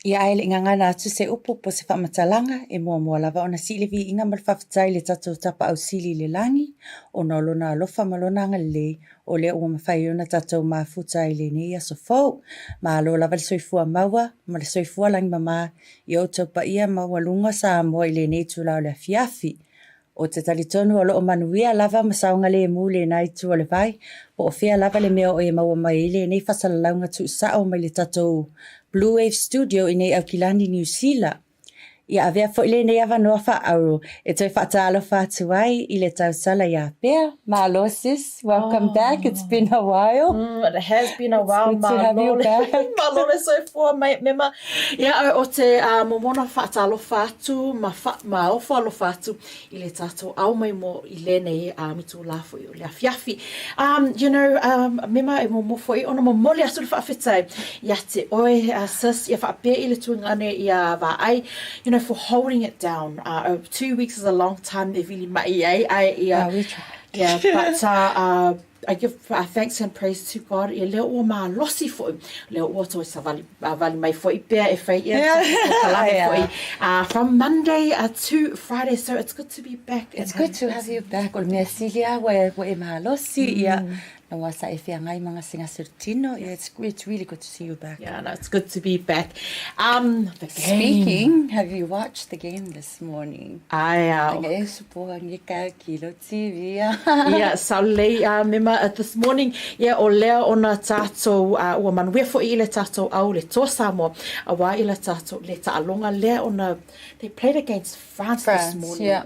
Ia ai le nganga na tu se upu po se whamatalanga e mua lava ona silevi inga mal whawhatai le tatou tapa au sili le langi o na lona alofa malona anga le o le ua mawhai ona tatou mafuta i le nei aso fau ma alo lava le soifua maua ma le soifua langi mama i o taupa ia maua lunga Samoa i le nei tu lao le afiafi o te talitonu o loo manuia lava masaunga le mu le nai tu o le vai o fea lava le mea o e maua mai le nei whasalalaunga tu sao mai le tatou Bluwave studio in au kilani New Zealand. Ia avea fo ile nei ava noa whaau. E toi whaatalo whaatuai i le tausala ia pea. Malo sis, welcome back. It's been a while. It has been a while. It's good to have you back. Malole so for Mema. Ia o te momona whaatalo whaatu, ma o whaalo whaatu i le tato au mai mo i le nei mitu lafo i o le afiafi. You know, Mema e mo mofo i ona mo mole asu le whaafetai. Ia te oe sis, ia whaapea i le tuangane ia vaai. You know, for holding it down. 2 weeks is a long time. They really we tried. Yeah, but I give thanks and praise to God. E leo o ma losi fo. Leo o to sa vali mai fo I pea e fai from Monday to Friday. So it's good to be back. It's good to have you back. O mea silia wa e ma losi ia. Na wasa e fia ngai mga singa sertino. Yeah, it's really good to see you back. Yeah, no, it's good to be back. Speaking, have you watched the game this morning? Yeah, so Mema this morning, yeah, o lea ona tatou ua manuia fo I le tatou au le tō Samoa, a wā I le tatou le ta'alonga lea ona, they played against France this morning.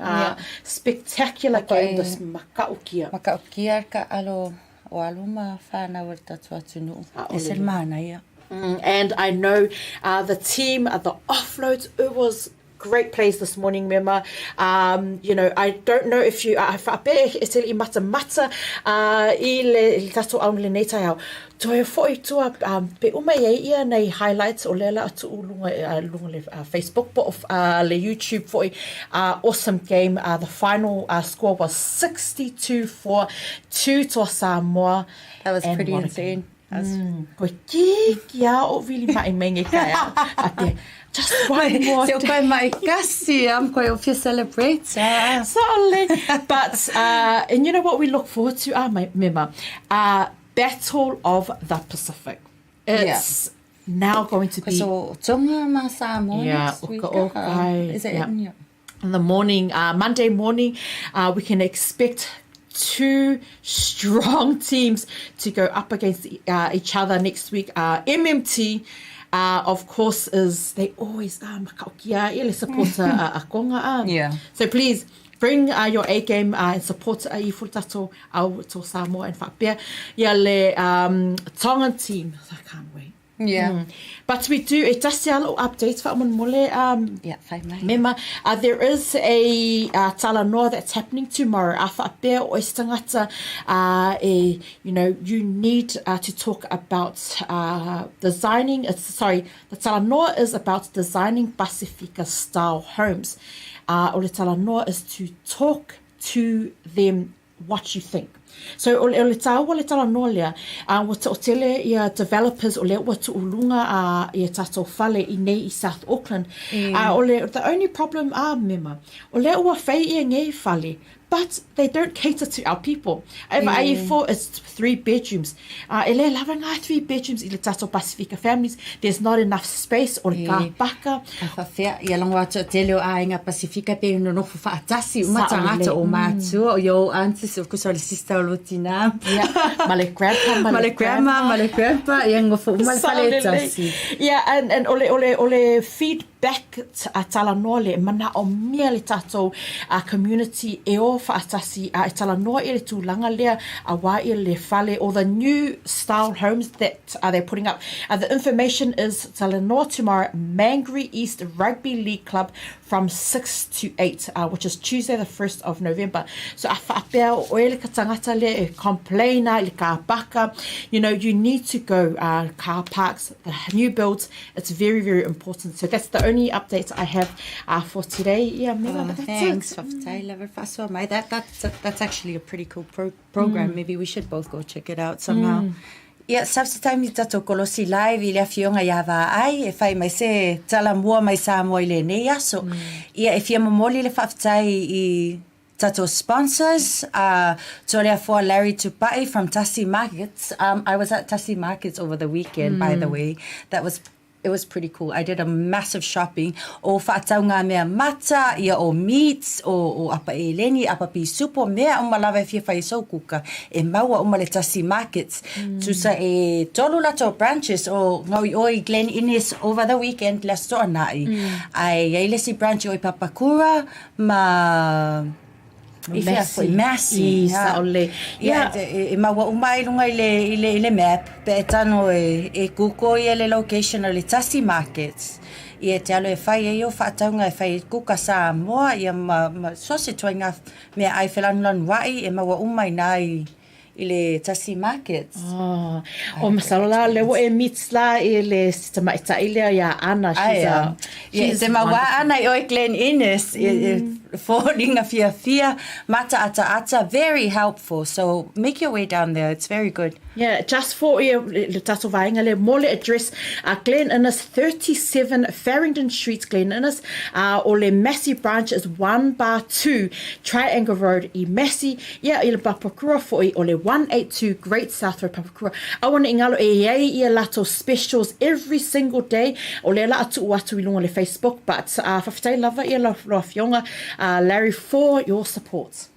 Spectacular game this makaukia. Makaukia ka alo. O aluma whānau o tatu atunu. E se mana ia. And I know the team, the offloads, it was great plays this morning, Mema. You know, I don't know if you whape e tele I mata I le tato au le nei tai au. Toi foi tua pe uma ia nei highlights o lela atu lunga le Facebook but le YouTube foi awesome game. The final score was 62-2 to Samoa. That was pretty insane. Koe kia o vili mai menge kai just one more day. Koe mai kasi koe o fia celebrate. Certainly. But and you know what we look forward to, Mema? Battle of the Pacific. It's now going to be so Tonga ma Samoa next week. Is it in the morning, Monday morning, we can expect 2 strong teams to go up against each other next week. MMT, of course, is they always makaukia ele support a konga. Yeah. So please bring your A game and support I furtato au to Samoa and whapea. Ia le Tongan team. I can't wait. Yeah. But we do a tasialo updates for mole Mema. There is a talanoa that's happening tomorrow. Whapea o istangata you know, you need to talk about designing the talanoa is about designing Pacifica style homes. O le talanoa is to talk to them what you think. So o le tau o le talanoa lea, o tele ia developers o le watu ulunga ia tatou whale I nei I South Auckland. The only problem Mema, o le ua whai ia ngei whale, but they don't cater to our people. For it's 3 bedrooms. Ele lava ngā 3 bedrooms I le tatou Pacifica families. There's not enough space o le ka paka. Whawhea, ia longa atu tele o inga Pacifica pe no nofu whaatasi umatangata o mātua o yo aunties, of course, o le sister o Lotina. Ma le grandpa, ma le grandpa, ia ngofu umalwhale tasi. Yeah, and ole feedback talanoa le mana o mea le tatou community e o whaatasi e talanoa I le tūlanga lea a wā I le whale or the new style homes that they're putting up. The information is talanoa tomorrow, Mangere East Rugby League Club from 6 to 8, which is Tuesday the 1st of November. So a whaapea o ele ka tangata le e complaina, le ka baka, you know, you need to go car parks, the new builds, it's very, very important. So that's the only update I have for today. Yeah, thanks. That's actually a pretty cool program. Maybe we should both go check it out somehow. Ia, subsitime tatou kolosi live I le afionga ia ai, e whai mai se tala mua mai Samoa I le nei aso. Ia, e fia mamoli le whaftai I tatou sponsors, Tolea for Larry Tupai from Tasi Market. I was at Tasi Market over the weekend, by the way. It was pretty cool. I did a massive shopping. O whaatau ngā mea mata, ia o meats, o apa e leni, apa pi supo, mea o malawa e fia whai sau kuka. E maua o male Tasi Markets. Tusa e tolu lato branches o ngaui oi Glen Innes over the weekend, la store nai. Ai eilesi branch oi Papakura, ma... Massy. Yeah. E maua umai lunga I le map, pe e tano e kuko I le location o le Tasi Markets. I e te alo e whai e o whaataunga e whai kuka Samoa, ia ma sose toinga mea ai whelanulanu wai, e maua umai nai I le Tasi Markets. O masalola lewo e meets la I le sitamaita ile ya Anna. She's maua Anna I oi Glen Innes. Falling fia mata ata very helpful, so make your way down there, it's very good. Yeah, just for le tato vainga le mole address Glen Innes 37 Farringdon Street, Glen Innes, o le Massey branch is 1/2 Triangle Road I Massey. Yeah, I le Papakura for o le 182 Great South Road Papakura. I want to ingalo e iei I lato specials every single day o le la atu I lunga le Facebook, but whawhitai lava I la fionga Larry, for your support.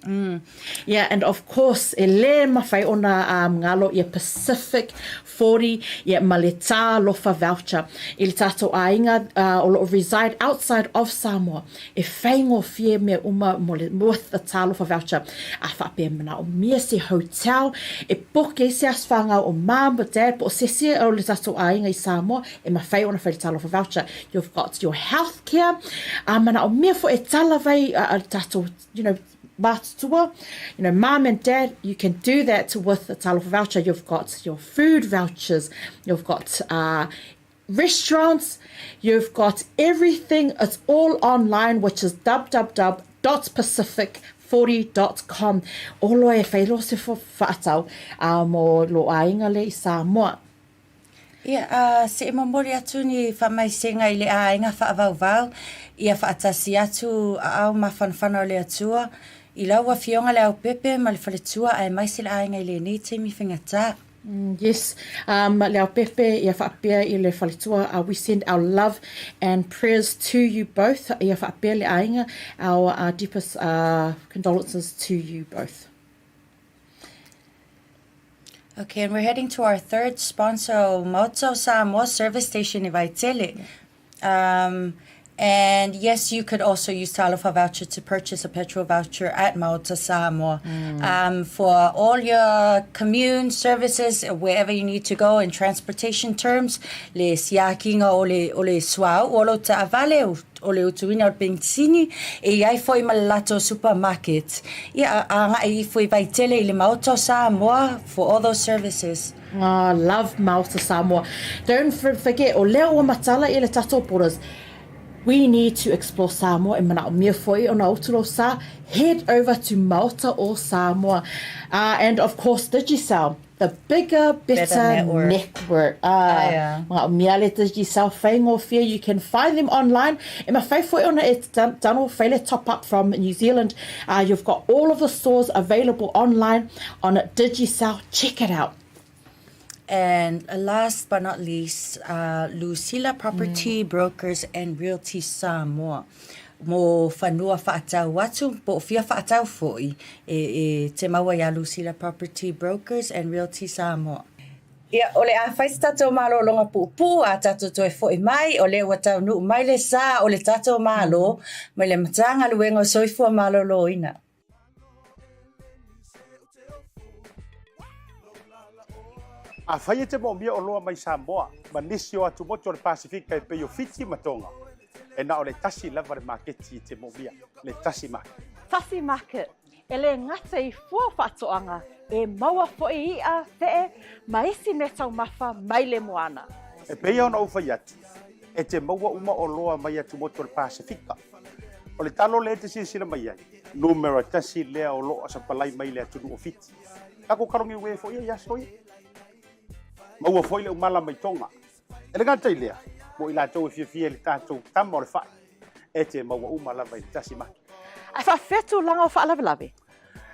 Yeah, and of course, e le mawhai ona ngalo I Pacific 40, ma le tā lofa voucher. I le tātou ainga o lo reside outside of Samoa. E whaingo fie mea uma mo le with the tā lofa voucher. A whapea mana o mea se hotel. E poke se aswanga o mom or dad, po se se o le tātou ainga I Samoa. E mawhai ona whai le tā lofa voucher. You've got your health care. Mana o mea fo e tala vai tātou, mātua. Mom and dad, you can do that with the talofa voucher. You've got your food vouchers. You've got restaurants. You've got everything. It's all online, which is www.pacific40.com. Olo e whailo se whaatau mo lo ainga le I Samoa. Ia, se mamori atu ni whamaisenga I le ainga whaavau ia whaatasi atu au mawhanwhana o le atua. I laua fionga le au pepe ma le whaletua ai maise le ainga I le nei teimi whingata. Yes, le au pepe ia whaapea I le whaletua. We send our love and prayers to you both. Ia whaapea le ainga, our deepest condolences to you both. Okay, and we're heading to our third sponsor, Maota Samoa service station in Vaetolo. And yes, you could also use Talofa voucher to purchase a petrol voucher at Maota Samoa for all your commune services, wherever you need to go in transportation terms. Le siakinga o le swau, o lo ta avale o le utuina o benzini, e iai foi malato supermarket. Ia anga I foi Vaetolo I le Maota Samoa for all those services. Love Maota Samoa. Don't forget, o leo o matala I le tato borders. We need to explore Samoa and mana o mea foi o na outuro sa. Head over to Maota or Samoa. And of course, Digicel, the bigger, better network. Mga o mea le Digicel, whaingo fia, you can find them online. E ma whai foi ona e tano whaile top up from New Zealand. You've got all of the stores available online on Digicel. Check it out. And last but not least, Lucila Property Brokers and Realty Samoa. Mo whanua whaatau atu, po fia whaatau foi. Te maua ia Lucila Property Brokers and Realty Samoa. Ia, ole a whais tatou malo longa pupu, a tatou toi foi mai, ole watau nu mai le sa, ole tatou malo, mai le matanga luengo soifua malo loina. A whaia te mo mia o loa mai Samoa, ma nisi o atu moto le Pasifika e peo fiti matonga. E na o le tasi lava le maketi te mo mia, le Tasi Market. Tasi Market, e le ngata I fua whatoanga, e maua foi ia te ma isi me tau mawha mai le moana. E peo na uwhai atu, e te maua uma o loa mai atu moto le Pasifika. O le talo le te sila mai ai, numero tasi lea o loa sa palai mai le atu o fiti. Kako karongi ue foi ia soi. maua foi le umala mai tonga ele ngata ilea mo ila tau fia le tatou tama o le fai e te maua umala mai Tasi Market Ai whawhetu langa o whaalawelawe.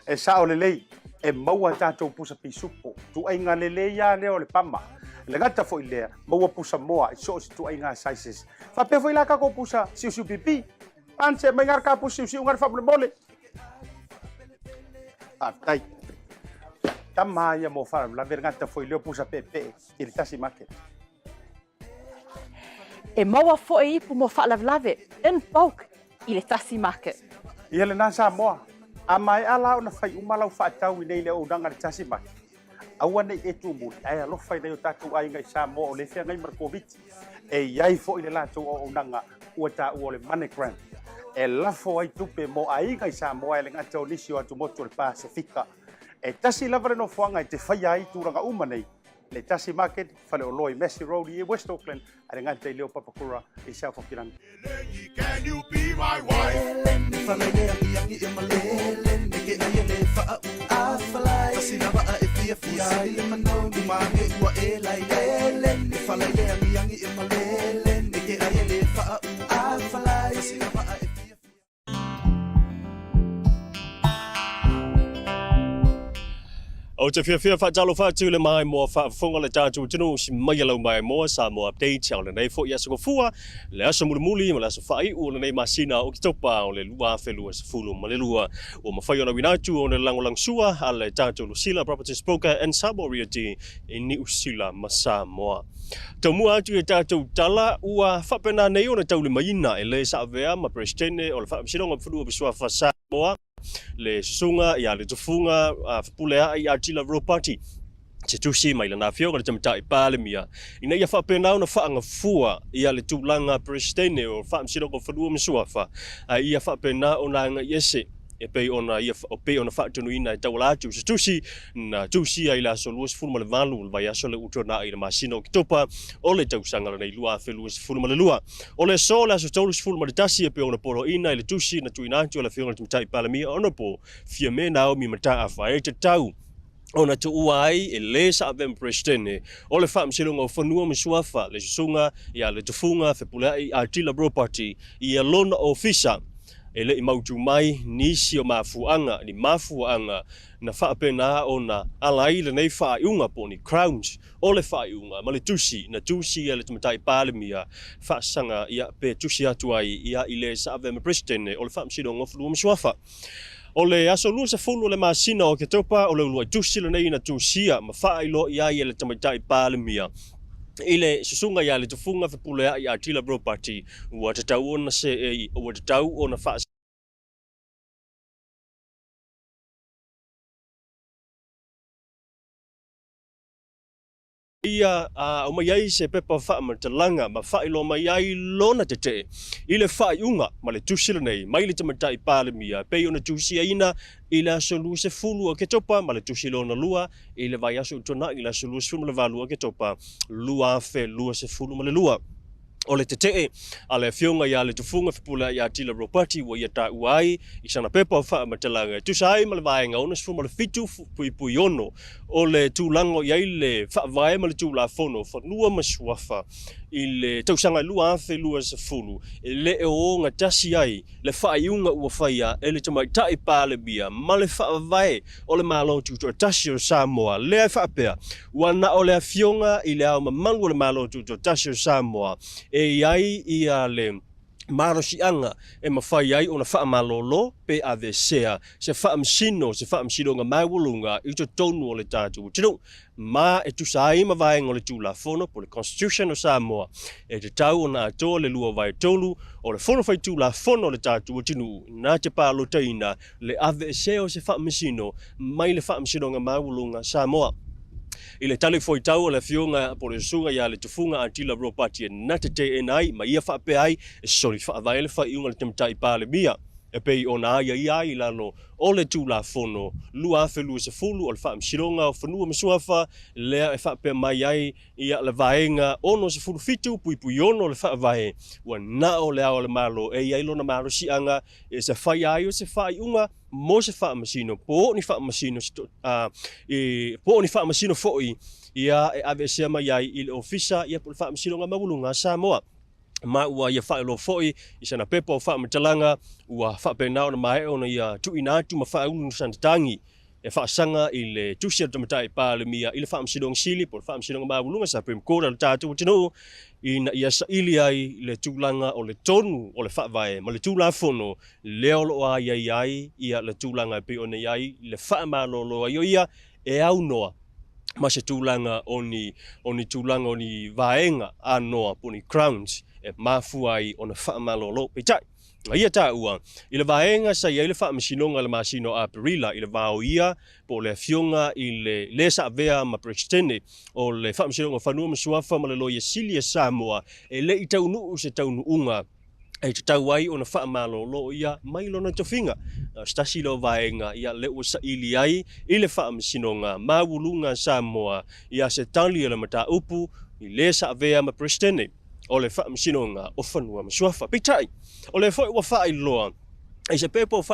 e sa o le lei e maua tatou pusa pisupo tu ai ngā lele ia leo le pama le ngata foi lea maua pusa moa i so tu ai ngā sizes whape foi la kako pusa siu pipi panse mai ngar ka pusa siu ngar whapule mole tai tama ia mo whara la ver ngata foi leo pusa pepe i le Tasi Market E maua fo'i ipu mo whaalawelawe in bulk i le Tasi Market. ia le nā Samoa a mai ala o na fai umalau whaatau i nei le o nanga le Tasi Market aua nei e tu muli ai alofa i nei o tātou ai ngai Samoa o le whea ngai Markoviti e iai fo i le lātou o nanga ua tā ua le MoneyGram e lafo ai tupe mo ai ngai Samoa e le ngata o nisi o atu motu o le Pasifika e tasi lavare no fuanga i te whai ai tūranga uma nei le Tasi Market whale o loi Messi Road i West Auckland a le ngata i leo papakura i South Auckland. Can you be my wife? O te whiawhia whaatalo whaatu le mai moa whaafonga le tātou tino si mai alau mai moa Samoa update au le nei fo i asa kofua le asa mulimuli ma le asa whai o le nei masina o ki topa o le lua whelua sa fulu ma le lua o ma whai ona winatu o le langolang sua a le tātou Lucila Properties Broker and Samoa Realty i ni usila ma Samoa. Tau mua atu e tātou tala ua whapena nei o na tau le maina e le sa avea ma presidente o le whaamsironga whulua bisua wha Samoa le sunga ia le tufunga pulea i Artila Road Party te tusi mai lana fionga le tamatai pale mia ina ia whapena na whaanga fua ia le tūlanga presidente o whaamsironga whulua bisua wha ia whapena o na nga yese e pei ona ia o pei ona whaatunu ina e tawala atu se tusi na tusi ai la so luas fulma le valu le vai aso le utona i le masina o kitopa o le tausanga nei lua fe luas fulma le lua o le so la so tolus fulma le tasi e pei ona poro ina i le tusi na tuina atu le fiona tumitai palamia ona po fia me na o mi mata a fa e te tau ona tu uai e le sa avem presidente o le whaamsilonga o whanua misuafa le sunga ia le tufunga fe pulea i Artila Road Party i a lona ofisa e le i mautu mai nisi o mafuanga ni mafuanga na whaapena o na alai le nei whaaiunga po ni crowns o le whaaiunga ma le tusi na tusi ia le tumatai palemia whaasanga ia pe tusi atu ai ia i le sa avema presidente o le whaamsino ngofulu msuafa o le aso lua sa fulu le masina o ke topa o le ulua tusi le nei na tusia ma whaailo ia i le tumatai palemia ile susunga ya le tufunga fe pulea i Artila Road Party ua te tau ona se ua te tau ona wha ia o mai ai se pepa wha ma te langa ma wha ilo mai ai lona te te ile wha iunga ma le tusila nei mai le tamatai palemia pei ona tusia ina ila solu se fulu o ke topa ma le tusilo na lua ile vai aso utona ila solu se fulu ma le valua ke topa lua fe lua se fulu ma le lua o le te a le fionga ia le tufunga fipula ia Artila Road Party wa ia ta uai i sana pepa o wha matalanga tusai ma le vaenga ona se ma le fitu pui ono o le tūlango ia le wha vae ma le tūla fono whanua masuafa i le tausanga lua afe lua se fulu e le e o ngā tasi ai le wha iunga ua whaia e le tamai tai pāle bia ma le wha vae o le malo tuto tasi o Samoa le ai wha pea wana o le fionga i le au mamangu o le malo tuto tasi o Samoa e iai ia le marosianga e mawhai ai ona wha malolo pe a vesea se wha msino se wha msino ngā maiwulunga i to tonu o le tātou tino ma e tu sai ma vai ngole tula fono po le Constitution o Samoa e te tau ona atoa le lua Vaetolo o le fono fai tula fono le tātou tinu na te palo teina le a vesea o se wha msino mai le wha msino ngā maiwulunga Samoa i le tale foi tau le fionga po le sunga ia le tufunga Artila Road Party na te te enai ma ia wha pe ai e sori wha vai le wha iunga le tamatai palemia e pei ona ia i lalo o le tula fono lua felu se fulu o le wha msironga o whanua masuafa lea e wha pe mai ai ia le vaenga ono se fulu fitu pui ono le wha vae ua na o le ao le malo e ia ilona malo sianga e se whai ai o se whai unga mo se wha masino po ni wha masino po ni wha masino foi ia e ave se mai ai i le ofisa ia po le wha msironga mawulunga Samoa ma ua ia whae lo foi i sana pepa o wha matalanga ua wha penao na mae ona ia tu ina atu ma wha unu santangi e wha sanga i le tusia tamatai pa le mia i le wha msidong sili po le wha msidong mawulunga sa prim kora le tātou tino ina ia sa ili ai le tūlanga o le tonu o le wha vae ma le tūla fono leo lo a iai ia le tūlanga pe ona iai le wha malolo ai o ia e au noa ma se tūlanga o ni tūlanga o ni vaenga a noa po ni crowns e mafu ai ona wha malolo pe tai. Ia tā ua, i le vaenga sa ia i le wha masinonga le masino a perila i le vao ia po le fionga i le sa vea ma prestene o le wha masinonga whanua masuafa ma le loia silia Samoa e le i taunu se taunu unga e te tau ai ona wha malolo ia mai lona tofinga. Stasi lo vaenga ia le ua sa ili ai i le wha masinonga mawulunga Samoa ia se tali le mata upu i le sa vea ma prestene o le wha masinonga o whanua masuafa. Pitai, o le fo ua wha iloa, e se pepo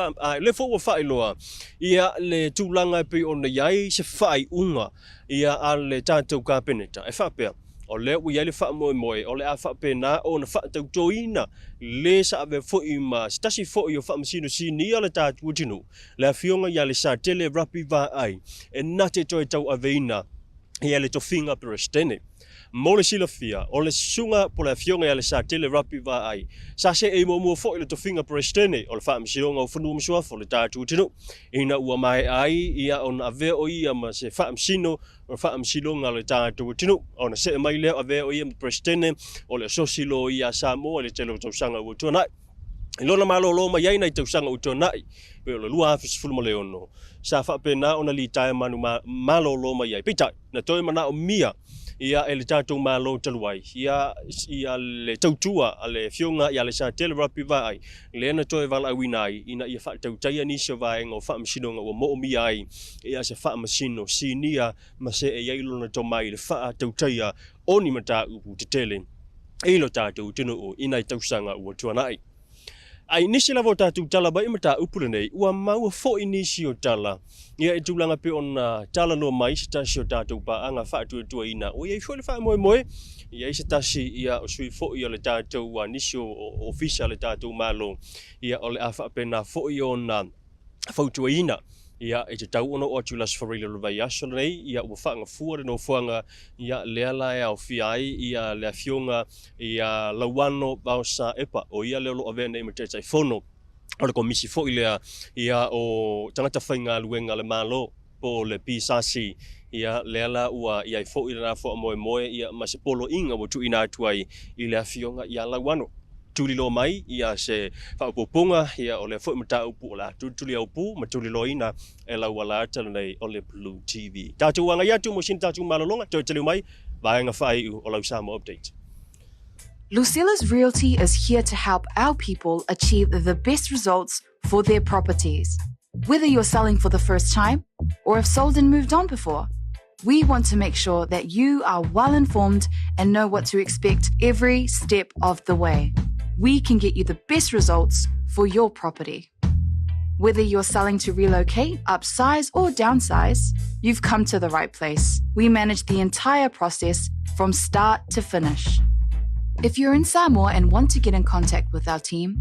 le fo ua wha iloa, ia le tūlanga pe ona iai se wha unga, ia a le tātou ka peneta, e wha pea, o le ua iai le wha moe, o le a wha pena o na wha tautoina, le sa ave fo i ma, stasi fo i o wha masino sini a le tātou utinu, le a fionga ia le sa tele rapi va ai, e nate toi tau aveina, ia le tofinga perestene. Mo le silafia, o le sunga po le fionga ia le sa tele rapi va ai. Sa se e mo fo i le tofinga prestene, o le wha msionga o whanua msuafa o le tātou tino. Ina ua mai ai, ia on ave o ia ma se wha msino, o wha msilonga le tātou tino. O na se e mai leo ave o ia ma prestene, o le sosilo ia Samoa, le telo tausanga ua tuanai. Ilona malolo ma iai nei tausanga ua tuanai, pe o le lua afis fulma leono. Sa wha pena ona li tae manu malolo ma iai. Pitai, na toi mana o mia, ia ele tātou malo taluai, ia le tautua, a le fionga, ia le sa tele rapi vai, le ana toi vala awinai, ina ia wha tautaia nisio vai ngā wha masinonga ua mo mi ai, ia se wha masino, sinia, ma se e iailona to mai, le wha tautaia, oni mata upu te tele, eilo tātou tino o inai tausanga ua tuanai. Ai nisi lavo tātou tala ba imata upule nei, ua maua fo inisi o tala. Ia e tūlanga pe ona tala no mai se tasi o tātou pa anga whaatua tua ina. O iei fo le wha moe, ia se tasi ia o sui fo i o le tātou wa nisi o ofisa le tātou malo. Ia o le a wha pena fo i ona whautua ina. Ia e te tau ono o tulas whareila le vai aso nei, ia ua whaanga fuare no fuanga, ia lea lai au fiai, ia lea fionga, ia lauano bao sa epa, o ia leo lo avea nei ma te fono. O le komisi fo i lea, ia o tangata whainga luenga le malo, po le pisasi, ia lea la ua ia i fo i lana fo moe, ia ma se polo inga wa tu ina atuai, i lea fionga, ia lauano. Tulilo mai, ia se whaupopunga, ia o le fo i mata upu o la tuli au pu, ma tulilo ina e lau ala atala nei o le BluTV. Tātou wanga iatu mo sin tātou malolonga, toi taliu mai, vaenga whai o lau Samoa Update. Lucilla's Realty is here to help our people achieve the best results for their properties. Whether you're selling for the first time or have sold and moved on before, we want to make sure that you are well informed and know what to expect every step of the way. We can get you the best results for your property. Whether you're selling to relocate, upsize, or downsize, you've come to the right place. We manage the entire process from start to finish. If you're in Samoa and want to get in contact with our team,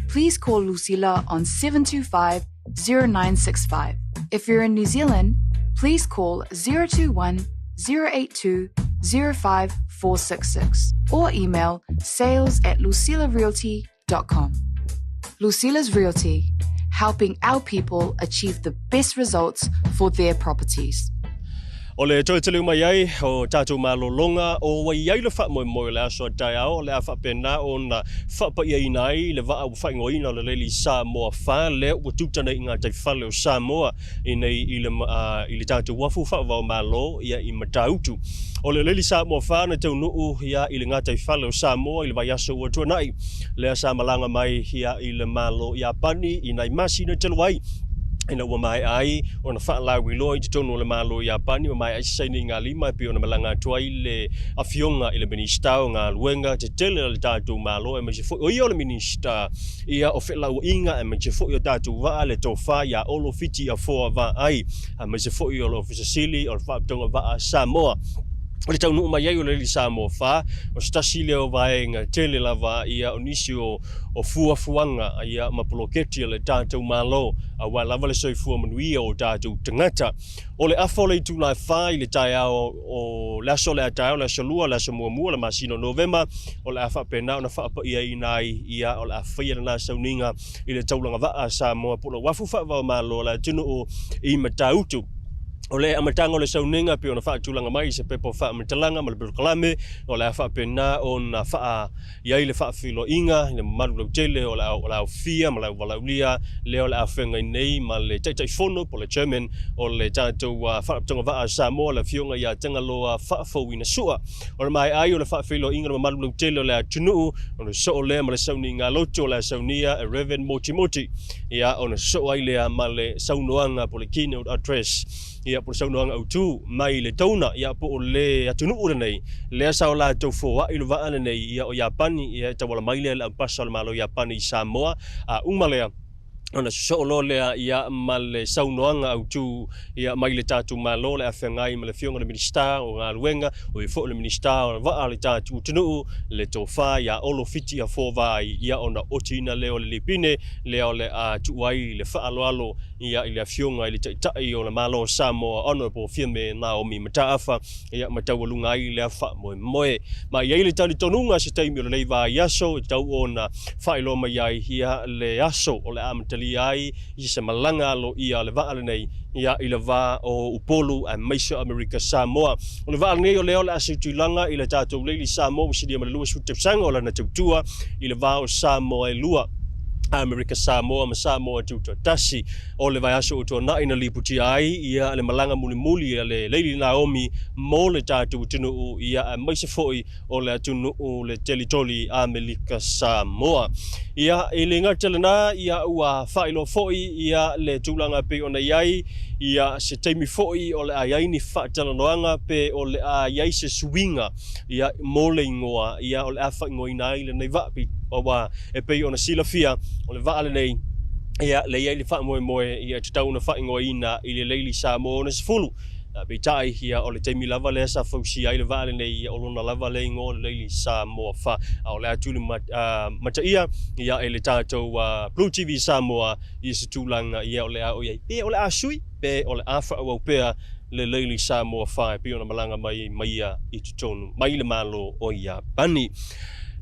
please call Lucilla on 725-0965. If you're in New Zealand, please call 021-082-05466 or email sales@lucillarealty.com. Lucilla's Realty, helping our people achieve the best results for their properties. O le toi tele mai ai o tātou malolonga o wai ai le wha moe le aso tai ao le a wha pena o na wha pa ia inai le wha au whaingo ina le leili Samoa wha le ua tutana i ngā tai whale o Samoa i le tātou wafu wha wau malo ia i matautu. O le leili Samoa wha na tau nuu ia i le ngā tai whale o Samoa i le vai aso ua tuanai le asa malanga mai ia i le malo ia pani i nai masi na telu ai. Ina ua mai ai, o na wha lau i loa i te tono o le malo i apani, o mai ai saini ngā lima, pe o na malanga tuai le awhionga i le minista o ngā luenga, te tele le tātou malo, e mai se fo o ia o le minista, ia o whelau inga, e mai se fo o tātou waa le tofa, ia olo fiti a foa wa ai, e mai se fo o le ofisa sili, o le whaaptonga waa Samoa. O le taunu mai ai o le li Samoa wha, o stasi leo vaenga tele lava ia o nisi o fuafuanga ia mapoloketi le tātou malo, a wai lava le soifua manuia o tātou tangata. O le afo le tūlai wha i le tai ao o laso le atao, laso lua, laso muamua, le masino Novema, o le afa pena o na whaapa ia inai ia o le awhia na sauninga i le taulanga waa Samoa, po le wafu wha wau malo la tunu o i matautu. O le amatanga o le sauninga pe ona wha tūlanga mai se pepo wha amatalanga ma le Bluwave o le wha pena o na wha iai le wha whilo inga le maru lau tele o le au fia ma le au walaulia le o le au whenga nei ma le teitai whono po le chairman o le tātou wha aptonga wha Samoa le fionga ia tangaloa wha fau ina sua o le mai ai o le wha whilo inga ma maru lau tele o le atunu o le so o le ma le sauninga loto o le saunia e Reverend Moti ia o le so ai lea ma le saunoanga po le keynote address ia po saunoanga autu mai le tauna ia po o le atunu ura nei le asa o la tau foa i le vaana nei ia o Japani ia tawala mai le ampasa o le malo Japani i Samoa a umalea ona so lo le ia mal saunoanga autu ia mai le tatu malo le afengai ma le fionga le minista o ngā luenga o i fo le minista o va le tatu tunu le tofa ia olo fiti a fova ia ona otina le o le lipine le o le tuai le faaloalo ia i le fionga i le tai o le malo Samoa honorable firme Naomi Mataafa ia matawalunga ai le fa moe ma ia le tali tonunga se taimi o le leiva yaso tau ona failo mai ai ia le aso o le amatali ai i se malanga lo ia le vaale nei ia i le va o upolu a Maisha America Samoa o le vaale nei o leo le asutulanga i le tātou leili Samoa si dia ma le lua sutepsanga o le na tautua i le va o Samoa e lua America Samoa ma Samoa tuto Tasi o le vai aso uto na ina liputi ai ia le malanga muli ia le leili Naomi mo le tātou tunu ia a maise foi o le atunu le telitoli America Samoa ia i le ngatalana ia ua whailo foi ia le tūlanga pe ona iai ia se teimi foi o le aiai ni whaatalanoanga pe o le aiai se suinga ia mo le ingoa ia o le awha ingoa inai le nei vapi o wa e pe ona silafia o le vaale nei ia le iai le wha moe ia tutau na wha ingoa ina i le leili Samoa na sefulu Beitai ia o le teimi lava le sa fausi ai le vale nei o lona lava le ngo le leili Samoa fa o le atu mataia ia e le tātou BluTV Samoa i se tūlanga ia o le o ia pe o le asui pe o le afa o pea le leili Samoa fa pe ona malanga mai i tutonu mai le malo o ia bani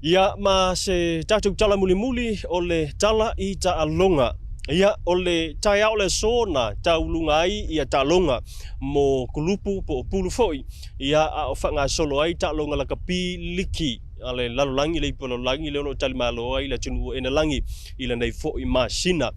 ia ma se tātou tala muli o le tala i ta alonga ia o le tai au le sona taulunga ai ia talonga mo kulupu po pulu foi ia a o fanga solo ai talonga la kapi liki ale lalolangi le polo langi le ono talimalo ai la tunu ena langi ila nei foi masina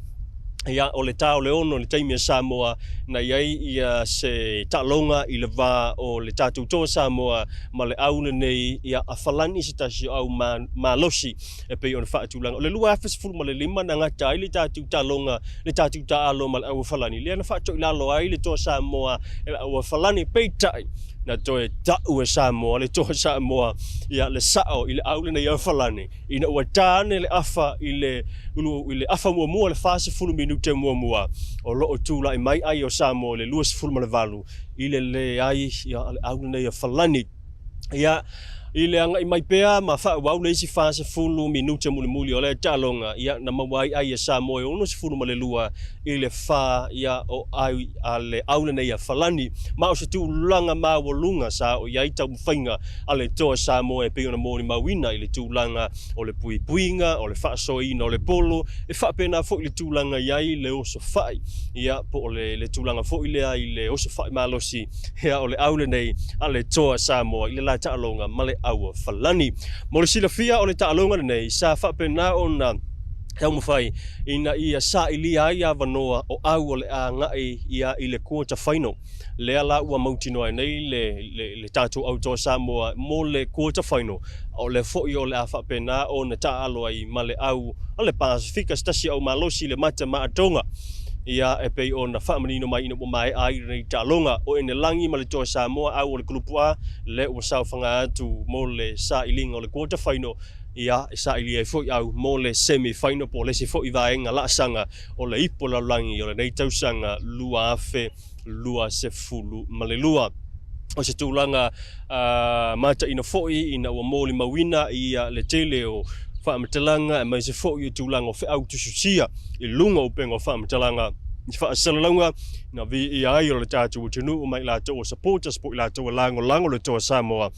ia o le tau le ono le taimi Samoa na iai ia se talonga i le va o le tatu to Samoa ma le auna nei ia afalani se tasi au malosi e pe ona faatulanga o le lua afes fulu ma le lima na ngata ai le tatu talonga le tatu taalo ma le au falani le na faatu ilalo ai le to Samoa e au falani peitai na toe tau e Samoa le to Samoa ia le sao i le auna nei au falani ina ua tāne le afa i le afa mua le fase fulu minute mua o loo tūla i mai ai o Samoa le luas fulu ma le valu i le ai ia le auna nei a falani ia I le anga I mai pea ma wha wau leisi whasa fulu minuta muli o le talonga ia na mawai ai a Samoa ono si fulu malelua I le wha ia o ai a le auna nei a falani ma o se tu langa ma walunga sa o iai tau mwhainga a le toa Samoa e peona mōni mawina I le tūlanga o le puipuinga o le whaasoina o le polo e whaapena fo I le tūlanga iai le oso whai ia po o le tūlanga fo I lea I le oso whai malosi hea o le auna nei a le toa Samoa I le lai taalonga ma le aua falani. Mo le silafia o le taalonga nei sa whaapena o na Tau mawhai, ina ia sa ili ai a wanoa o au o le a ngai ia I le quarter final. Lea la ua mautino ai nei le tātou au toa Samoa mo le quarter final. O le fo'i o le a whapena o na taalo ai ma le au o le Pasifika stasi au malosi le mata maatonga. Ia e pei o na whamanino mai ina mai ai nei talonga o ene langi ma le toa Samoa au o le kulupua le ua sauwhanga atu mo le sa ilinga o le quarter final. Ia sa ili ai foi au mo le semi final po le se foi vaenga la sanga o le ipo la langi o le nei tausanga lua afe lua se fulu malelua o se tūlanga mata ina foi ina ua moli mawina ia le tele o whaamatalanga e mai se foi o tūlanga o whi au tususia I lunga o penga o whaamatalanga I whaasalalanga na vi I ai o le tātou o tunu o mai la tō o supporters po I la tō o lango le tō Samoa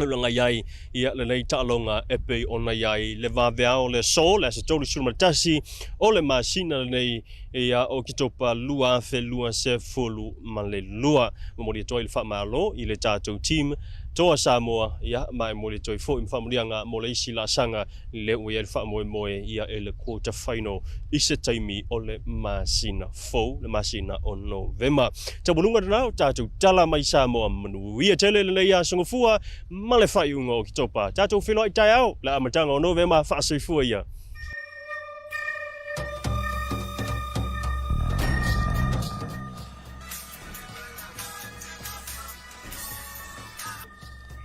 Ulanga iai ia le nei taalonga epe ona iai le vaveao le so le se tolu sumatasi o le masina nei ia o kitopa lua fe lua se fulu ma le lua mo le toi le fa malo I le tatou team toa Samoa ia mai mo le toi fo I familianga mo le isi la sanga le o ia fa moe ia e le quarter final I se taimi o le masina fo le masina o November tabulunga na tatou tala mai Samoa manu ia tele le ia songofua ma le whai unga o kitopa. Tātou whenua I tai au, la amatanga o November whaasifua ia.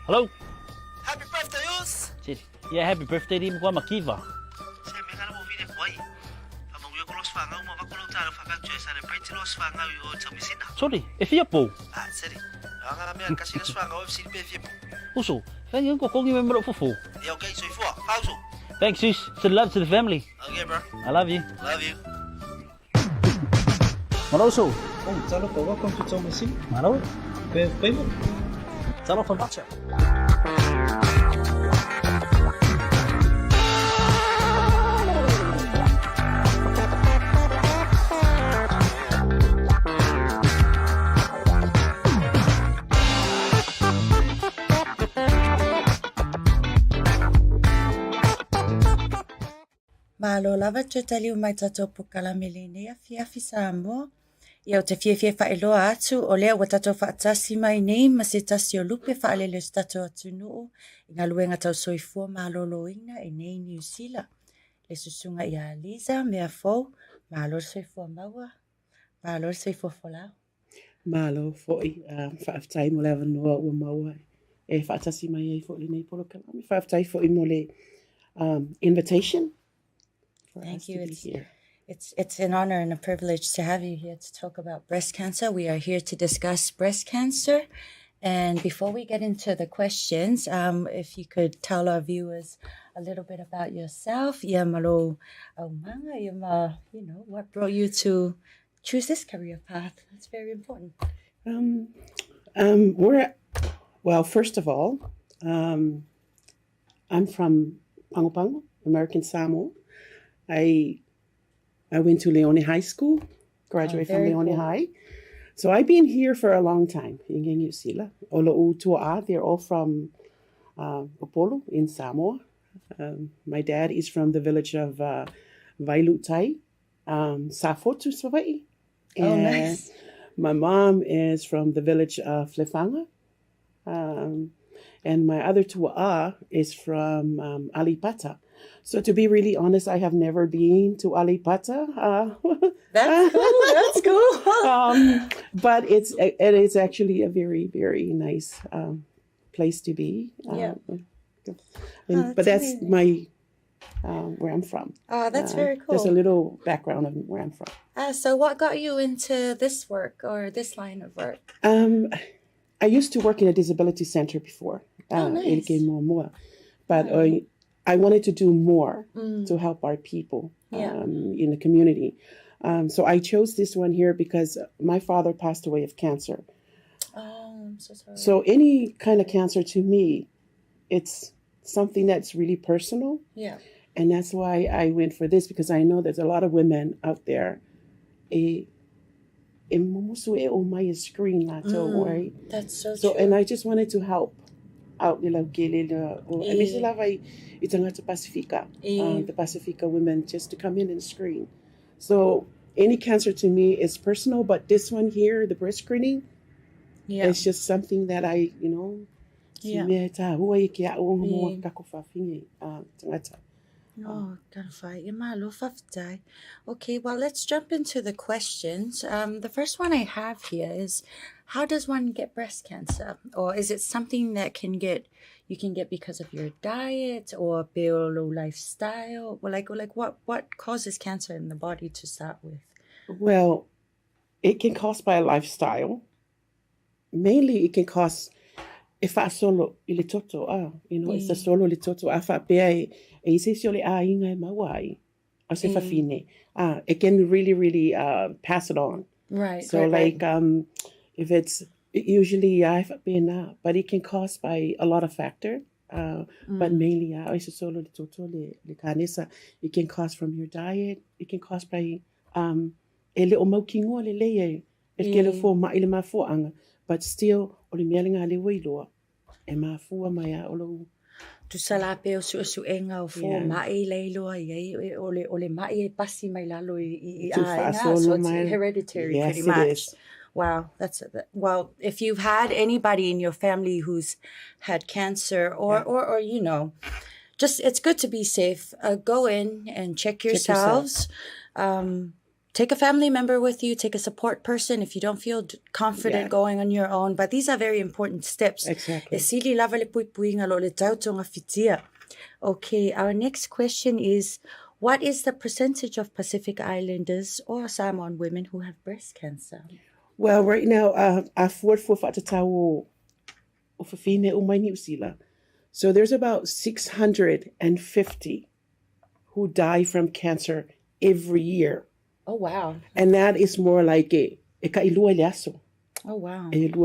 Hello? Happy birthday, Us! Yeah, happy birthday di mo kwa makiva. Sir, may kana mo vine kwai. Pamanguya ko los fanga, mavakulo talo fakakchoy sa repite los fanga o tamisina. Sorry, if you po. Ah, sorry. Anga mi ang kasi los fanga o si PV po. Also, thank you ko kongi member fufu. Yeah, okay, so ifo. Pauso. Thanks, sis. Send love to the family. Okay, bro. I love you. Love you. Manoso. Oh, talo po, welcome to Thomasin. Mano? Payment. Talo from Pacha. Malo lava te tali umai tatou pukala melene a fiafi Samoa. Ia o te fie whaeloa atu o lea ua tatou whaatasi mai nei ma se tasi o lupe whaalele o tatou atu nuu I ngā luenga tau soifua malolo ina e nei New Zealand. Le susunga ia Leeza Meafou, malo soifua maua, malo soifua Folasa. Malo foi whaafitai mo le awanua ua maua e whaatasi mai ei fo le nei polo kalami. Whaafitai foi mo le invitation. Thank you. It's an honor and a privilege to have you here to talk about breast cancer. We are here to discuss breast cancer. And before we get into the questions, if you could tell our viewers a little bit about yourself. Ia malo au manga, ia ma, what brought you to choose this career path? That's very important. Well, first of all, I'm from Pango, American Samoa. I went to Leone High School, graduated from Leone High. So I've been here for a long time in New Zealand. They're all from Opolu in Samoa. My dad is from the village of Vailutai, Safotu, Hawaii. Oh, nice. My mom is from the village of Lefanga. And my other tua'a is from Alipata. So to be really honest, I have never been to Alipata. That's cool. That's cool. But it is actually a very, very nice place to be. Yeah. But that's amazing. my where I'm from. Oh, that's very cool. There's a little background of where I'm from. So what got you into this work or this line of work? I used to work in a disability center before. Nice. But I wanted to do more to help our people in the community. So I chose this one here because my father passed away of cancer. Oh, I'm so sorry. So any kind of cancer to me, it's something that's really personal. Yeah. And that's why I went for this, because I know there's a lot of women out there. Right? That's so true. And I just wanted to help out the Pacifica women just to come in and screen. So any cancer to me is personal, but this one here, the breast screening, it's just something that I, Okay, well, let's jump into the questions. The first one I have here is, how does one get breast cancer? Or is it something that you can get because of your diet or Paeolo lifestyle? Well, like what causes cancer in the body to start with? Well, it can cause by a lifestyle. Mainly, it can cause if I solo ilitoto it's the solo ilitoto afa pea e se sole a inga mawai o se fafine. It can really pass it on. Right. So right. If it's usually but it can cause by a lot of factor. But mainly it's solo ilitoto le kanesa. It can cause from your diet. It can cause by e le o maukingo le le e kele fo ma ile ma fo anga. But still, o le mealinga le wailoa, e mafua mai a olo. Tu salape o suenga o fo mai leiloa i o le mai e pasi mai lalo I so it's hereditary pretty much. Wow, well, if you've had anybody in your family who's had cancer or just it's good to be safe. Go in and check yourselves. Take a family member with you. Take a support person if you don't feel confident going on your own. But these are very important steps. Exactly. Okay, our next question is, what is the percentage of Pacific Islanders or Samoan women who have breast cancer? Well, right now, so there's about 650 who die from cancer every year. Oh, wow. And that is more like oh, wow. It's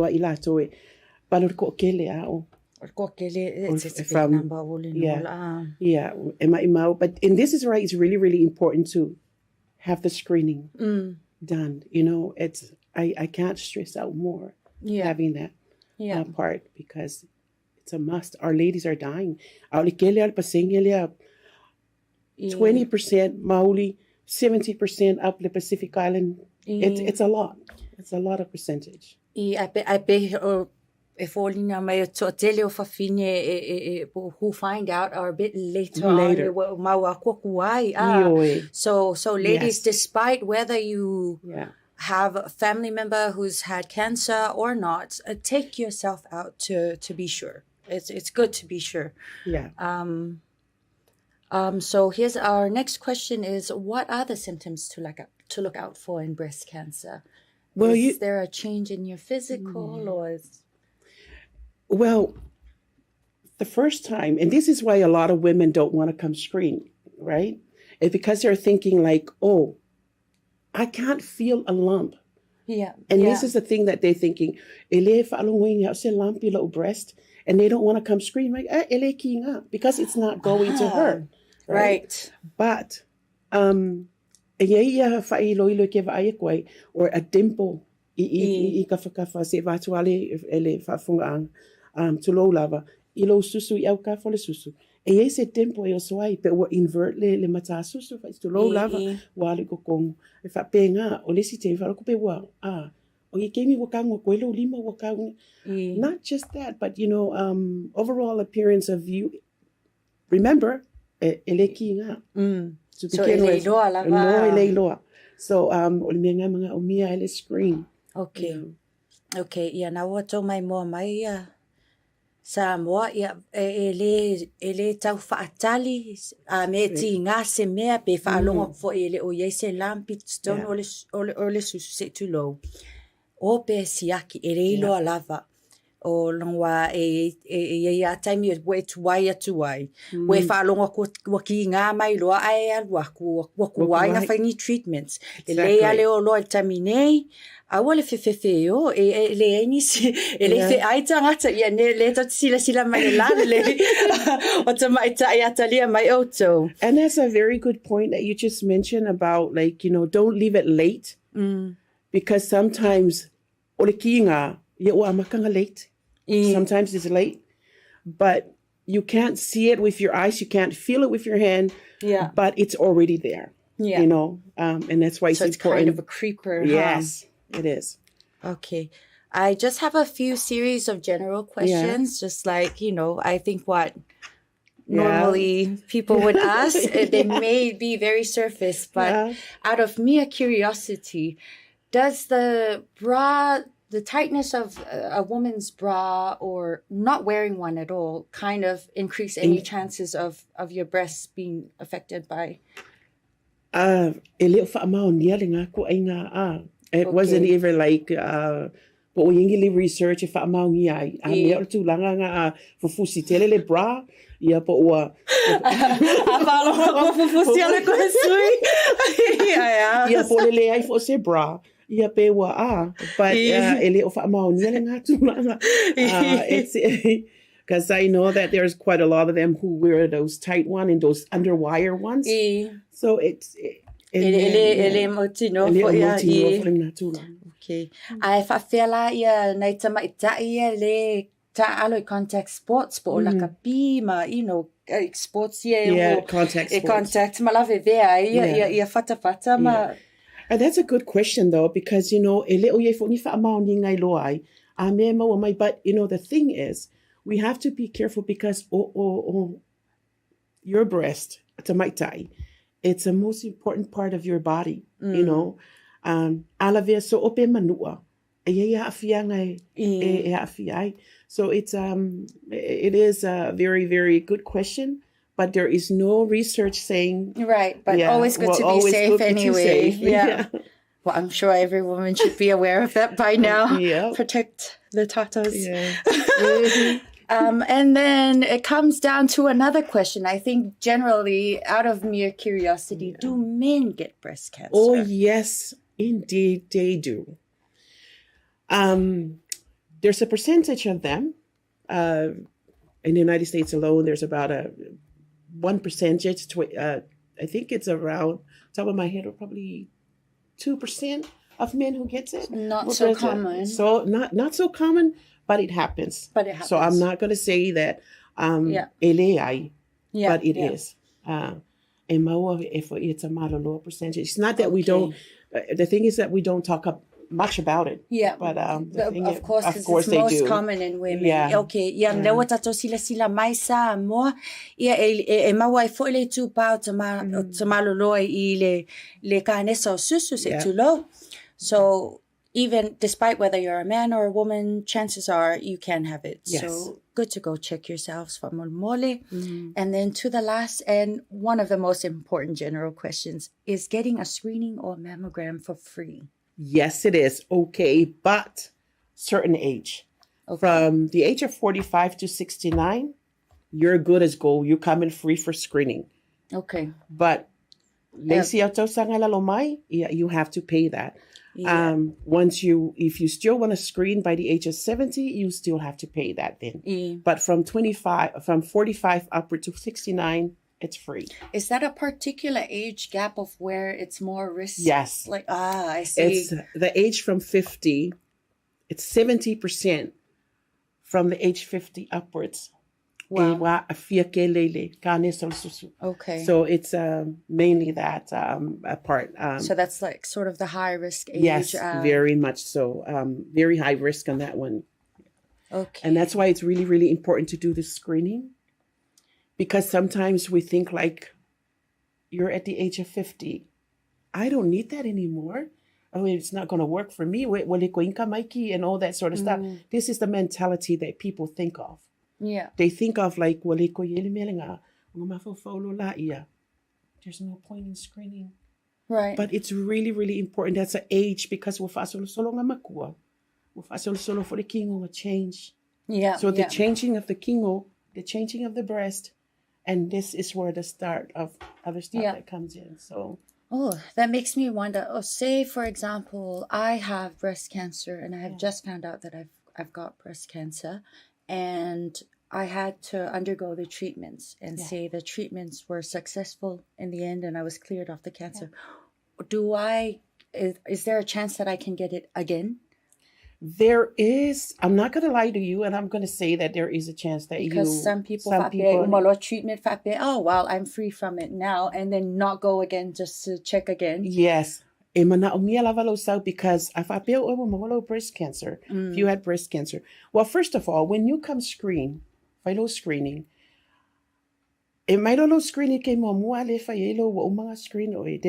a big number. But and this is right, it's really important to have the screening done. It's I can't stress out more having that part, because it's a must. Our ladies are dying. 20% Maoli, 70% up the Pacific Island. It's a lot. It's a lot of percentage. If all who find out are a bit later. So ladies, despite whether you have a family member who's had cancer or not, take yourself out to be sure. It's good to be sure. Yeah. So here's our next question is, what are the symptoms to look out for in breast cancer? Well, is there a change in your physical or Well, the first time, and this is why a lot of women don't want to come screen, right? It's because they're thinking like, oh, I can't feel a lump. Yeah. And this is the thing that they're thinking. Breast, and they don't want to come screen, like, because it's not going to hurt. Right. But or a dimple susu susu. Se tempo invert le mata susu lava wale kokong penga o le site not just that, but overall appearance of you. Remember, to begin with, so mga screen. Okay, now what my mom Samoa ele tau faatali me tinga se mea pe faalonga fo ele o yese lampi stone ole susu se tulo o pe siaki ele ilo alava o longwa e taimi e we tuai atuai. We whaalonga kua ki ngā mai loa ai alua kua wai ngā whaingi treatments. Le ale o loa taimi nei, awa le whewhewhe o, le eini e le whe aita ngata, ia le tau sila mai le lana le o ta mai ta ata lia mai auto. And that's a very good point that you just mentioned about, like, don't leave it late. Because sometimes, o le ki ngā, ia ua amakanga late. Sometimes it's late. But you can't see it with your eyes, you can't feel it with your hand, but it's already there. And that's why it's important. Kind of a creeper. Yes, it is. Okay. I just have a few series of general questions, just like, I think what normally people would ask. They may be very surface, but out of mere curiosity, does the tightness of a woman's bra or not wearing one at all kind of increase any chances of your breasts being affected by? It wasn't even like but we ingili research if I'm ngia a tu langa nga fufusi tele le bra ia po wa fufusi ala ko sui ia po le ai fo se bra ia pe wa but ele of I'm ngia nga tu langa it's because I know that there's quite a lot of them who wear those tight one and those underwire ones. So it's okay. Ai whawhela ia nei tamaita ia le ta alo contact sports po la kapima, sports contact sports. Contact malave vea ia fata ma. And that's a good question though, because ele o ye fo ni fa ma ni ngai lo ai a me ma mai, but the thing is we have to be careful because your breast tamaitai, it's the most important part of your body, alavea so ope manua e afia ngai e afia. So it is a very, very good question, but there is no research saying but always good to be safe anyway. Yeah. Well, I'm sure every woman should be aware of that by now. Protect the tatas. And then it comes down to another question. I think generally, out of mere curiosity, do men get breast cancer? Oh, yes, indeed, they do. There's a percentage of them. In the United States alone, there's about a 1%. I think it's around, top of my head, or probably 2% of men who gets it. Not so common. So not so common. But it happens. So I'm not going to say that LAI, but it is. And it's a low percentage. It's not that we don't. The thing is that we don't talk much about it. But of course, it's most common in women. Okay. Lewa tato sila mai sa mo. Ia e maua e fo le tu pau te malolo I le kanesa o susu se tu lo. So even despite whether you're a man or a woman, chances are you can have it. Yes. So good to go check yourselves for mole. And then to the last and one of the most important general questions is getting a screening or mammogram for free. Yes, it is. Okay, but certain age. From the age of 45 to 69, you're good as gold. You come in free for screening. Okay. But you have to pay that. If you still want to screen by the age of 70, you still have to pay that then. But from 45 upward to 69, it's free. Is that a particular age gap of where it's more risk? Yes. I see. It's the age from 50. It's 70% from the age 50 upwards. Wow. Okay. So it's mainly that part. So that's like sort of the high risk age. Yes, very much so. Very high risk on that one. Okay. And that's why it's really, really important to do the screening. Because sometimes we think like, you're at the age of 50. I don't need that anymore. Oh, it's not going to work for me. And all that sort of stuff. This is the mentality that people think of. Yeah. They think of like, there's no point in screening. Right. But it's really, really important. That's an age because change. Yeah. So the changing of the chemo, the changing of the breast, and this is where the start of other stuff that comes in. So. Oh, that makes me wonder. Oh, say for example, I have breast cancer, and I have just found out that I've got breast cancer, and I had to undergo the treatments, and say the treatments were successful in the end, and I was cleared of the cancer. Is there a chance that I can get it again? There is. I'm not going to lie to you, and I'm going to say that there is a chance that because some people treatment oh well, I'm free from it now, and then not go again just to check again. Yes. Because if I built breast cancer, if you had breast cancer, well, first of all, when you come screening, then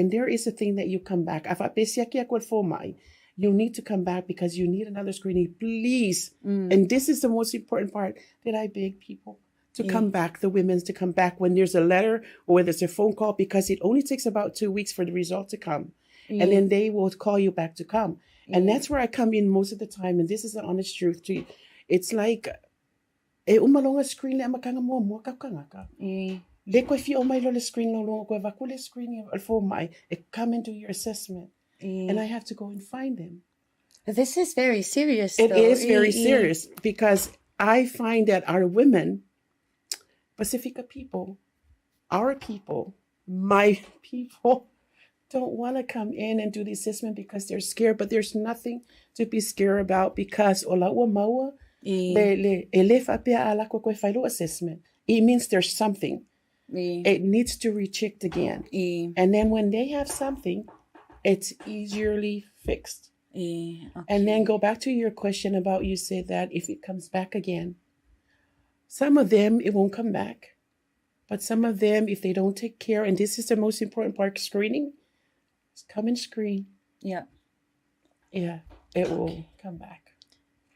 there is a thing that you come back. You need to come back because you need another screening, please. And this is the most important part that I beg people to come back, the women to come back when there's a letter or when there's a phone call, because it only takes about 2 weeks for the result to come. And then they will call you back to come. And that's where I come in most of the time. And this is the honest truth. It's like, screen come and do your assessment. And I have to go and find them. This is very serious. It is very serious because I find that our women, Pacifica people, our people, my people, don't want to come in and do the assessment because they're scared. But there's nothing to be scared about because assessment. It means there's something. It needs to be rechecked again. And then when they have something, it's easily fixed. And then go back to your question about, you said that if it comes back again, some of them, it won't come back. But some of them, if they don't take care, and this is the most important part, screening, come and screen. Yeah. Yeah, it will come back.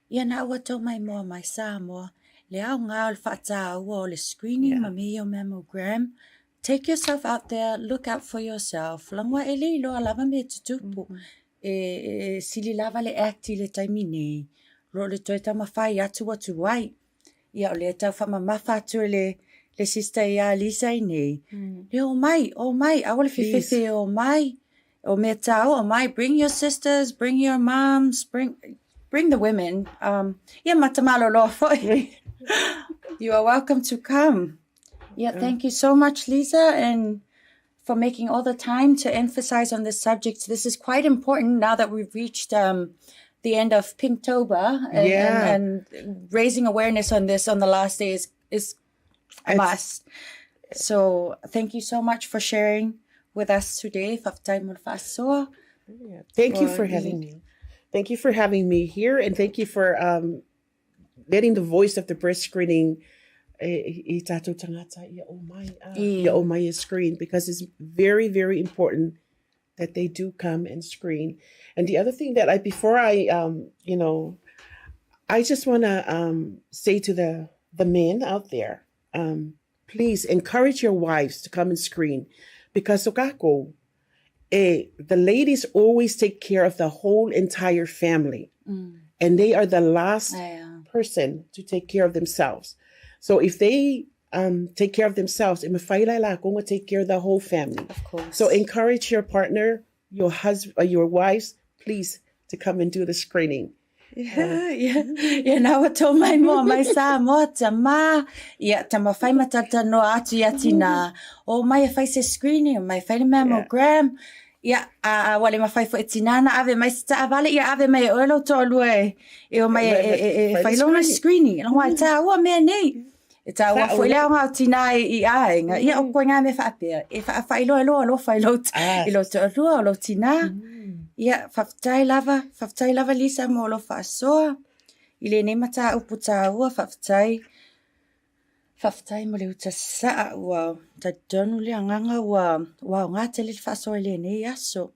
Yeah, na ua tau mai moa mai Samoa. Le au ngā o le whaata ua o le screening, ma me o mammogram. Take yourself out there, look out for yourself. Langwa e le loa lava me tutupu. Sili lava le acti le taimi nei. Lo le toi tama whai atu atu wai. Ia o le tau whama mawha atu le sister ia Leeza i nei. Le o mai, awale whiwhiwhi o mai. O mea tau, o mai, bring your sisters, bring your moms, bring the women. Ia matamalo loa foi. You are welcome to come. Yeah, thank you so much, Leeza, and for making all the time to emphasize on this subject. This is quite important now that we've reached the end of Pinktober, and raising awareness on this on the last day is a must. So thank you so much for sharing with us today. Thank you for having me. Thank you for having me here, and thank you for letting the voice of the breast screening screen, because it's very, very important that they do come and screen. And the other thing that I just want to say to the men out there, please encourage your wives to come and screen, because the ladies always take care of the whole entire family, and they are the last person to take care of themselves. So if they take care of themselves, going to take care of the whole family. Of course. So encourage your partner, your husband, your wives, please, to come and do the screening. Yeah, na wa tau mai moa mai Samoa tama. Yeah, tama whai matata no atu yatina. O mai a whai se screening, mai whai le mammogram. Yeah, wale ma whai fo etinana ave mai sta avale ia ave mai oelo to lue. E o mai whai longa screening. Nā wai tā ua mea nei. E tā ua fo lea ngā tina I ainga. Ia o koe ngā me whaapea. E whai loa alo whai lo to lua o lo tina. Ia, whaftai lava Leeza mo lo whaasoa. I le ne mata upu tā ua whaftai mo le uta saa ua. Ta donu le anganga ua ngā te le whaasoa le ne aso.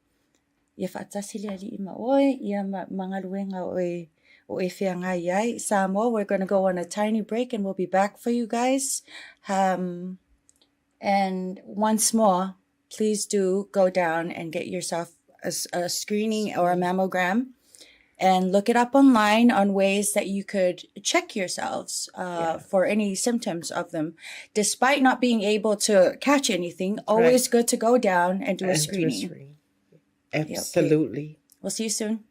Ia whaatasi le ali ima oe. Ia mangaluenga o e whia ngā iai. Samoa, we're going to go on a tiny break and we'll be back for you guys. And once more, please do go down and get yourself a screening or a mammogram. and look it up online on ways that you could check yourselves for any symptoms of them. Despite not being able to catch anything, always good to go down and do a screening. Absolutely. Okay. We'll see you soon.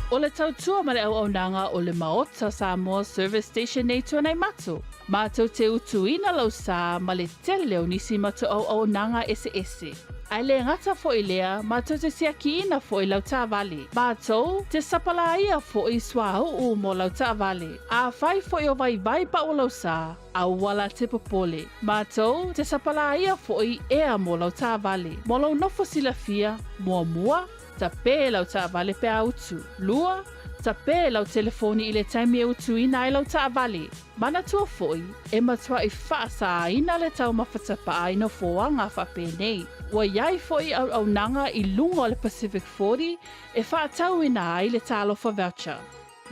O le tautua ma le auaunanga o le Maota Samoa Service Station nei tuanai matu. Mātou te utuina lau sā ma le tele leo nisi matu auaunanga ese. Ai le ngata fo i lea, mātou te siakiina fo i lau tāwale. Mātou te sapalaia fo i swahuu mo lau tāwale. A whai fo i o vai pa o lau sā, a wala te popole. Mātou te sapalaia fo i ea mo lau tāwale. Mo lau nofo silafia, mua, ta pē lau tāwale pe autu. Lua, ta pē lau telefoni i le taimi autu ina i lau tāwale. Mana tua foi, e matua i whaasa ina le tau mawhatapa aina foanga whape nei. Wa iai foi au nanga i lunga o le Pacific 40, e whaatau ina ai le talofa voucher.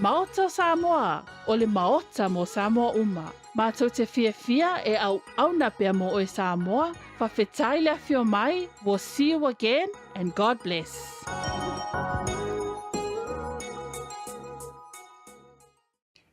Maota Samoa, o le Maota mo Samoa uma. Mātou te fia e au na pia mo o Samoa, whawhetai le fio mai, we'll see you again, and God bless.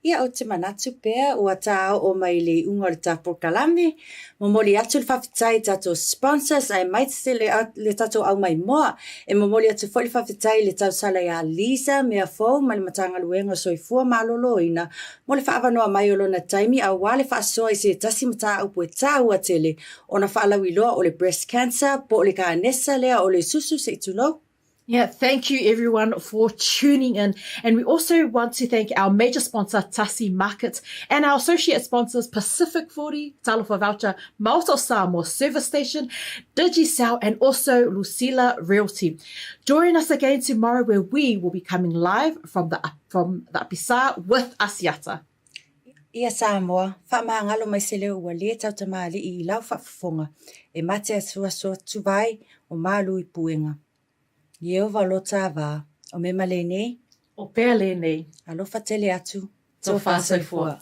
Ia o te manatu pea ua tāo o mai le unga le tāpor kalame. Momoli atu le whawhitai tātou sponsors ai maitite le tātou au mai moa. E momoli atu fo le whawhitai le tau sala ia Leeza Meafou ma le matanga luenga soifua malolo ina. Mo le whaavanoa mai o lona taimi a wale whaasoa i se tasi mata upu e tā ua tele. O na whaalau i loa o le breast cancer, po o le kānesa lea o le susu se itulo. Yeah, thank you everyone for tuning in. And we also want to thank our major sponsor, Tasi Market, and our associate sponsors, Pacific 40, Talofa Voucher, Maota Samoa Service Station, Digicel, and also Lucila Realty. Join us again tomorrow where we will be coming live from the Apisa with Asiata. Ia Samoa, whamahangalo mai se leo ua le tau tamali I lau whafafonga. E mate asua tuvai o malu I puenga. Yehova lo tāwā, o Mema le nei, o pea le nei, alofa tele atu, tō whāsoifua.